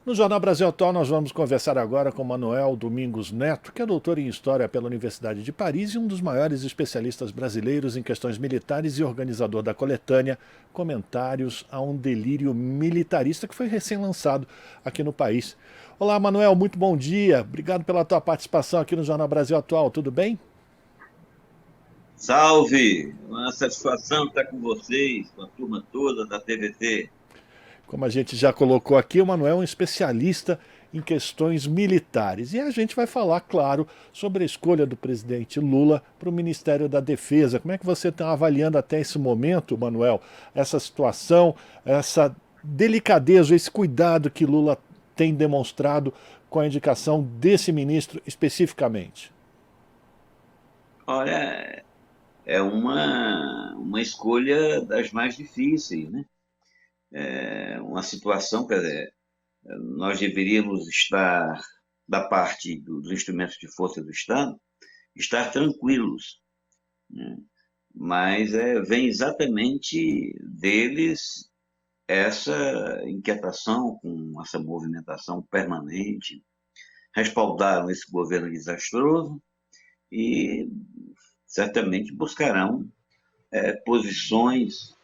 No Jornal Brasil Atual, nós vamos conversar agora com Manuel Domingos Neto, que é doutor em História pela Universidade de Paris e um dos maiores especialistas brasileiros em questões militares e organizador da coletânea Comentários a um Delírio Militarista, que foi recém-lançado aqui no país. Olá, Manuel, muito bom dia. Obrigado pela tua participação aqui no Jornal Brasil Atual. Tudo bem? Salve! Uma satisfação estar com vocês, com a turma toda da TVT. Como a gente já colocou aqui, o Manuel é um especialista em questões militares. E a gente vai falar, claro, sobre a escolha do presidente Lula para o Ministério da Defesa. Como é que você está avaliando até esse momento, Manuel, essa situação, essa delicadeza, esse cuidado que Lula tem demonstrado com a indicação desse ministro especificamente? Olha, é uma escolha das mais difíceis, né? É uma situação, quer dizer, nós deveríamos estar, da parte dos instrumentos de força do Estado, estar tranquilos, né? Mas vem exatamente deles essa inquietação com essa movimentação permanente, respaldaram esse governo desastroso e certamente buscarão posições.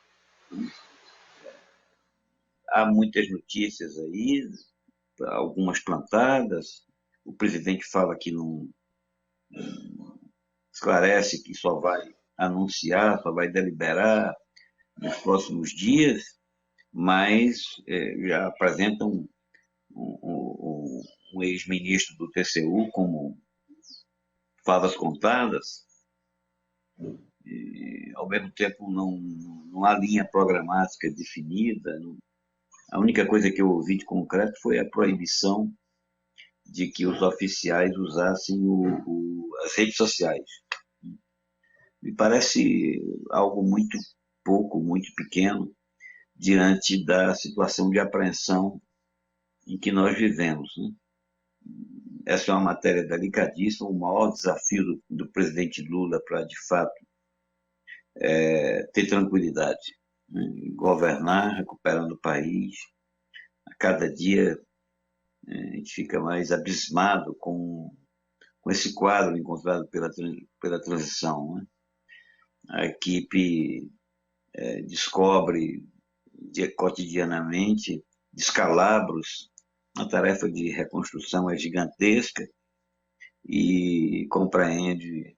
Há muitas notícias aí, algumas plantadas. O presidente fala que não esclarece, que só vai anunciar, só vai deliberar nos próximos dias, mas já apresentam um ex-ministro do TCU como favas contadas, e, ao mesmo tempo não há linha programática definida. Não, a única coisa que eu ouvi de concreto foi a proibição de que os oficiais usassem as redes sociais. Me parece algo muito pouco, muito pequeno, diante da situação de apreensão em que nós vivemos, né? Essa é uma matéria delicadíssima, o maior desafio do presidente Lula para, de fato, ter tranquilidade, né? Governar, recuperando o país. A cada dia a gente fica mais abismado com esse quadro encontrado pela transição, né? A equipe descobre cotidianamente descalabros, a tarefa de reconstrução é gigantesca e compreende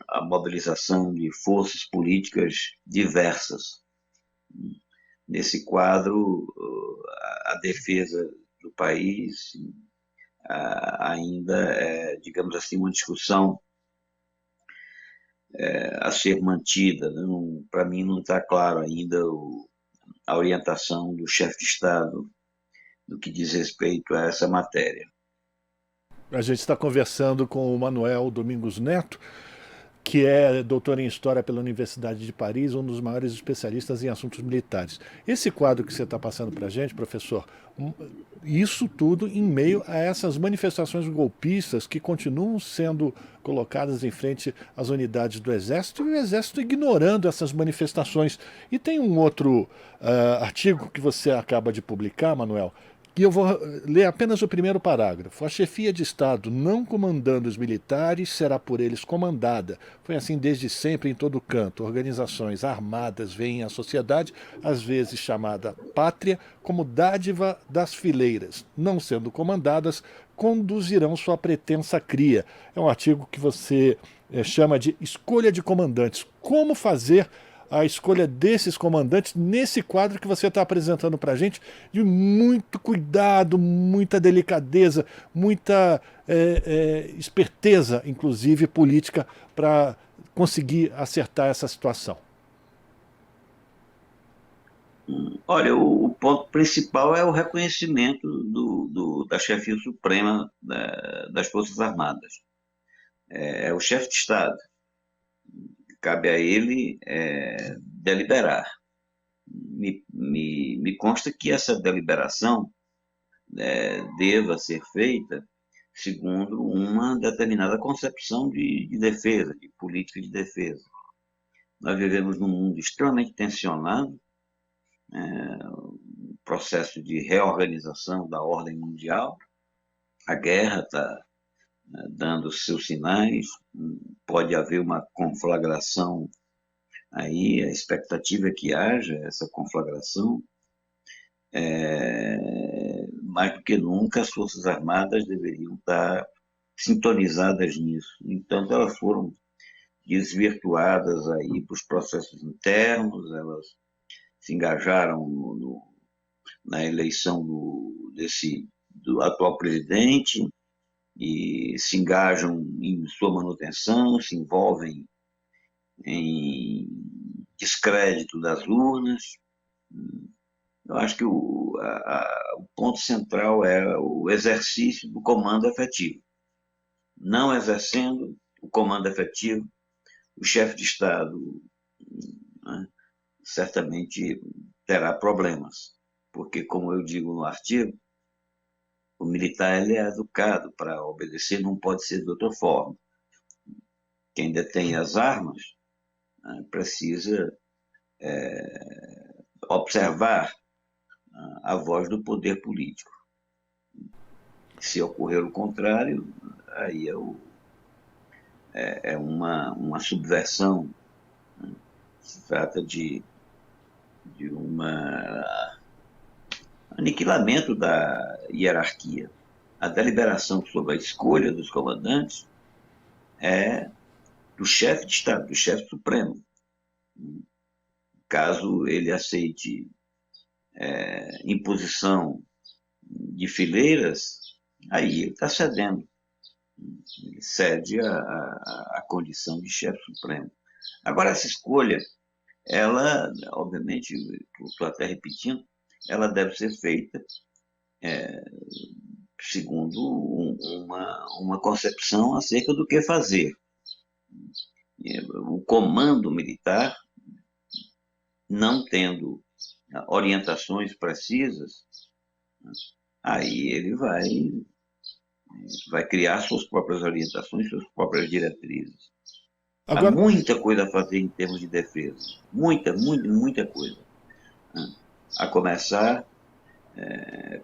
a mobilização de forças políticas diversas. Nesse quadro, a defesa do país ainda é, digamos assim, uma discussão a ser mantida. Né? Para mim não está claro ainda a orientação do chefe de Estado no que diz respeito a essa matéria. A gente está conversando com o Manuel Domingos Neto, que é doutor em História pela Universidade de Paris, um dos maiores especialistas em assuntos militares. Esse quadro que você está passando para a gente, professor, isso tudo em meio a essas manifestações golpistas que continuam sendo colocadas em frente às unidades do Exército e o Exército ignorando essas manifestações. E tem um outro artigo que você acaba de publicar, Manuel, e eu vou ler apenas o primeiro parágrafo. A chefia de Estado, não comandando os militares, será por eles comandada. Foi assim desde sempre em todo canto. Organizações armadas veem a sociedade, às vezes chamada pátria, como dádiva das fileiras. Não sendo comandadas, conduzirão sua pretensa cria. É um artigo que você chama de escolha de comandantes. Como fazer a escolha desses comandantes nesse quadro que você está apresentando para a gente, de muito cuidado, muita delicadeza, muita esperteza, inclusive política, para conseguir acertar essa situação. Olha, o ponto principal é o reconhecimento da chefia suprema das Forças Armadas. É o chefe de Estado. Cabe a ele deliberar. Me consta que essa deliberação deva ser feita segundo uma determinada concepção de defesa, de política de defesa. Nós vivemos num mundo extremamente tensionado um processo de reorganização da ordem mundial. A guerra está dando seus sinais, pode haver uma conflagração aí, a expectativa é que haja essa conflagração. Mais do que nunca, as Forças Armadas deveriam estar sintonizadas nisso. Entanto, elas foram desvirtuadas aí para os processos internos, elas se engajaram na eleição do atual presidente e se engajam em sua manutenção, se envolvem em descrédito das urnas. Eu acho que o ponto central é o exercício do comando efetivo. Não exercendo o comando efetivo, o chefe de Estado, né, certamente terá problemas, porque, como eu digo no artigo, o militar ele é educado para obedecer, não pode ser de outra forma. Quem detém as armas, né, precisa observar a voz do poder político. Se ocorrer o contrário, aí é uma subversão. Né? Se trata de um aniquilamento da hierarquia. A deliberação sobre a escolha dos comandantes é do chefe de Estado, do chefe supremo. Caso ele aceite imposição de fileiras, aí ele está cedendo. Ele cede a condição de chefe supremo. Agora, essa escolha, ela, obviamente, estou até repetindo, ela deve ser feita segundo uma concepção acerca do que fazer. O comando militar, não tendo orientações precisas, aí ele vai criar suas próprias orientações, suas próprias diretrizes. Há Agora, muita coisa a fazer em termos de defesa. Muita coisa. A começar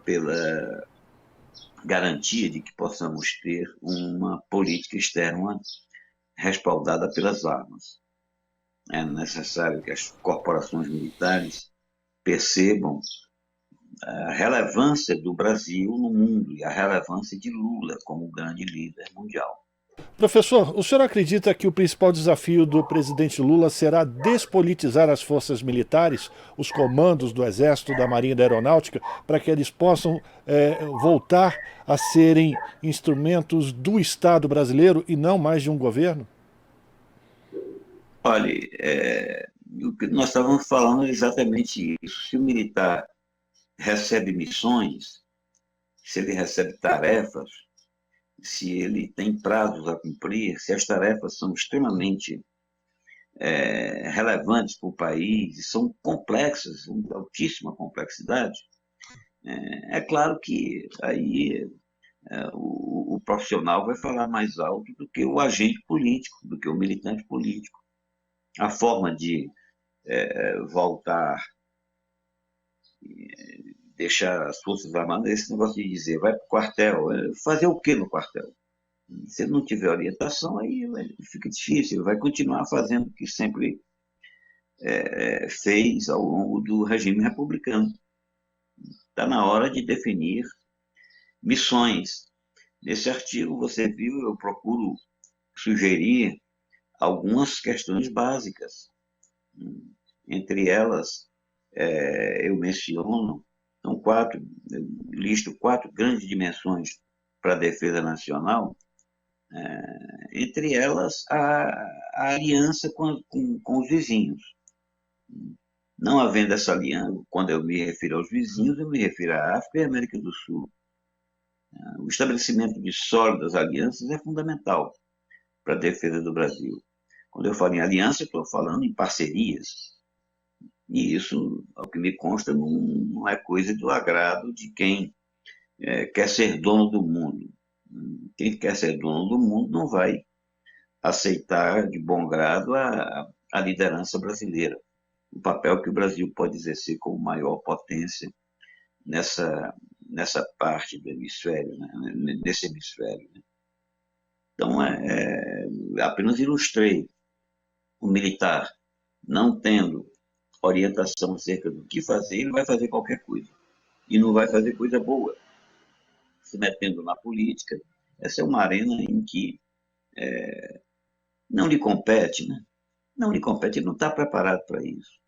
pela garantia de que possamos ter uma política externa respaldada pelas armas. É necessário que as corporações militares percebam a relevância do Brasil no mundo e a relevância de Lula como grande líder mundial. professor, o senhor acredita que o principal desafio do presidente Lula será despolitizar as forças militares, os comandos do Exército, da Marinha e da Aeronáutica, para que eles possam voltar a serem instrumentos do Estado brasileiro e não mais de um governo? Olha, o que nós estávamos falando é exatamente isso. Se o militar recebe missões, se ele recebe tarefas, se ele tem prazos a cumprir, se as tarefas são extremamente relevantes para o país, e são complexas, de altíssima complexidade, é claro que aí o profissional vai falar mais alto do que o agente político, do que o militante político. A forma de voltar, deixar as Forças Armadas, esse negócio de dizer, vai para o quartel, fazer o que no quartel? Se ele não tiver orientação, aí fica difícil, ele vai continuar fazendo o que sempre fez ao longo do regime republicano. Está na hora de definir missões. Nesse artigo, você viu, eu procuro sugerir algumas questões básicas. Entre elas, eu menciono, eu listo 4 grandes dimensões para a defesa nacional, entre elas a aliança com os vizinhos. Não havendo essa aliança, quando eu me refiro aos vizinhos, eu me refiro à África e à América do Sul. O estabelecimento de sólidas alianças é fundamental para a defesa do Brasil. Quando eu falo em aliança, eu estou falando em parcerias. E isso, ao que me consta, não é coisa do agrado de quem quer ser dono do mundo. Quem quer ser dono do mundo não vai aceitar de bom grado a liderança brasileira. o papel que o Brasil pode exercer como maior potência nessa parte do hemisfério, né? Nesse hemisfério. Né? Então, apenas ilustrei o militar não tendo orientação acerca do que fazer, ele vai fazer qualquer coisa. E não vai fazer coisa boa. Se metendo na política, essa é uma arena em que não lhe compete, né? Não lhe compete, ele não está preparado para isso.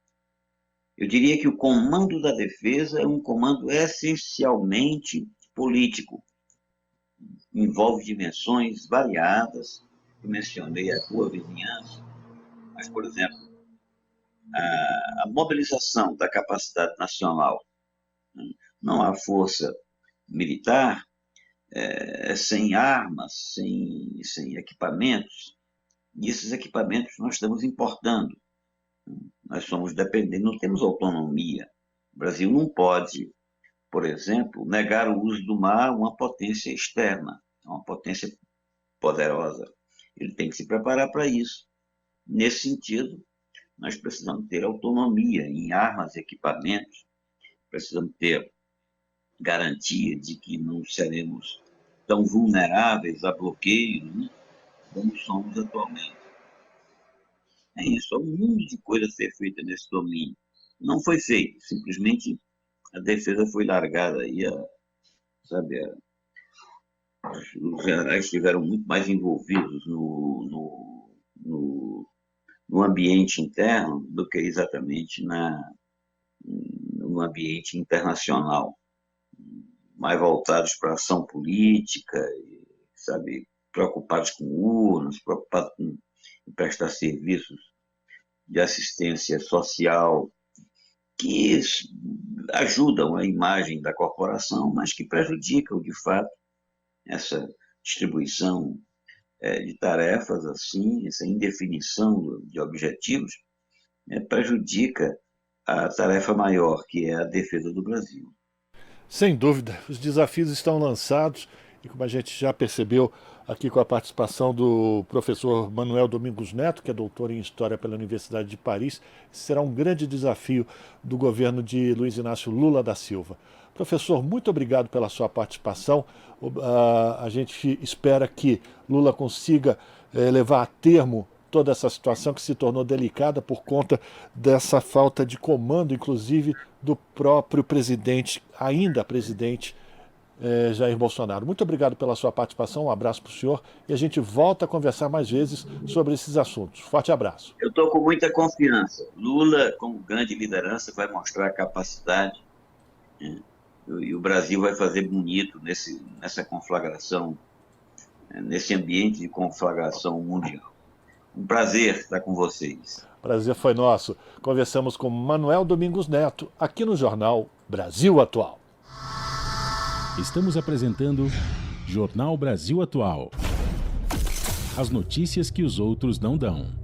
Eu diria que o comando da defesa é um comando essencialmente político. Envolve dimensões variadas. Eu mencionei a boa vizinhança, mas, por exemplo, a mobilização da capacidade nacional. Não há força militar sem armas, sem equipamentos. E esses equipamentos nós estamos importando. Nós somos dependentes, não temos autonomia. O Brasil não pode, por exemplo, negar o uso do mar a uma potência externa, uma potência poderosa. Ele tem que se preparar para isso. Nesse sentido, nós precisamos ter autonomia em armas e equipamentos, precisamos ter garantia de que não seremos tão vulneráveis a bloqueios, né, como somos atualmente. É isso, há um mundo de coisas a ser feita nesse domínio. Não foi feito, simplesmente a defesa foi largada aí, os generais estiveram muito mais envolvidos no ambiente interno do que exatamente no ambiente internacional, mais voltados para a ação política, preocupados com urnas, preocupados com prestar serviços de assistência social que ajudam a imagem da corporação, mas que prejudicam, de fato, essa distribuição de tarefas, assim, essa indefinição de objetivos, prejudica a tarefa maior, que é a defesa do Brasil. Sem dúvida, os desafios estão lançados e, como a gente já percebeu aqui com a participação do professor Manuel Domingos Neto, que é doutor em História pela Universidade de Paris, será um grande desafio do governo de Luiz Inácio Lula da Silva. Professor, muito obrigado pela sua participação. A gente espera que Lula consiga levar a termo toda essa situação que se tornou delicada por conta dessa falta de comando, inclusive, do próprio presidente, ainda presidente, Jair Bolsonaro. Muito obrigado pela sua participação, um abraço para o senhor e a gente volta a conversar mais vezes sobre esses assuntos. Forte abraço. Eu estou com muita confiança. Lula, como grande liderança, vai mostrar a capacidade, né? E o Brasil vai fazer bonito nessa conflagração, nesse ambiente de conflagração mundial. Um prazer estar com vocês. Prazer foi nosso. Conversamos com Manuel Domingos Neto, aqui no jornal Brasil Atual. Estamos apresentando Jornal Brasil Atual. As notícias que os outros não dão.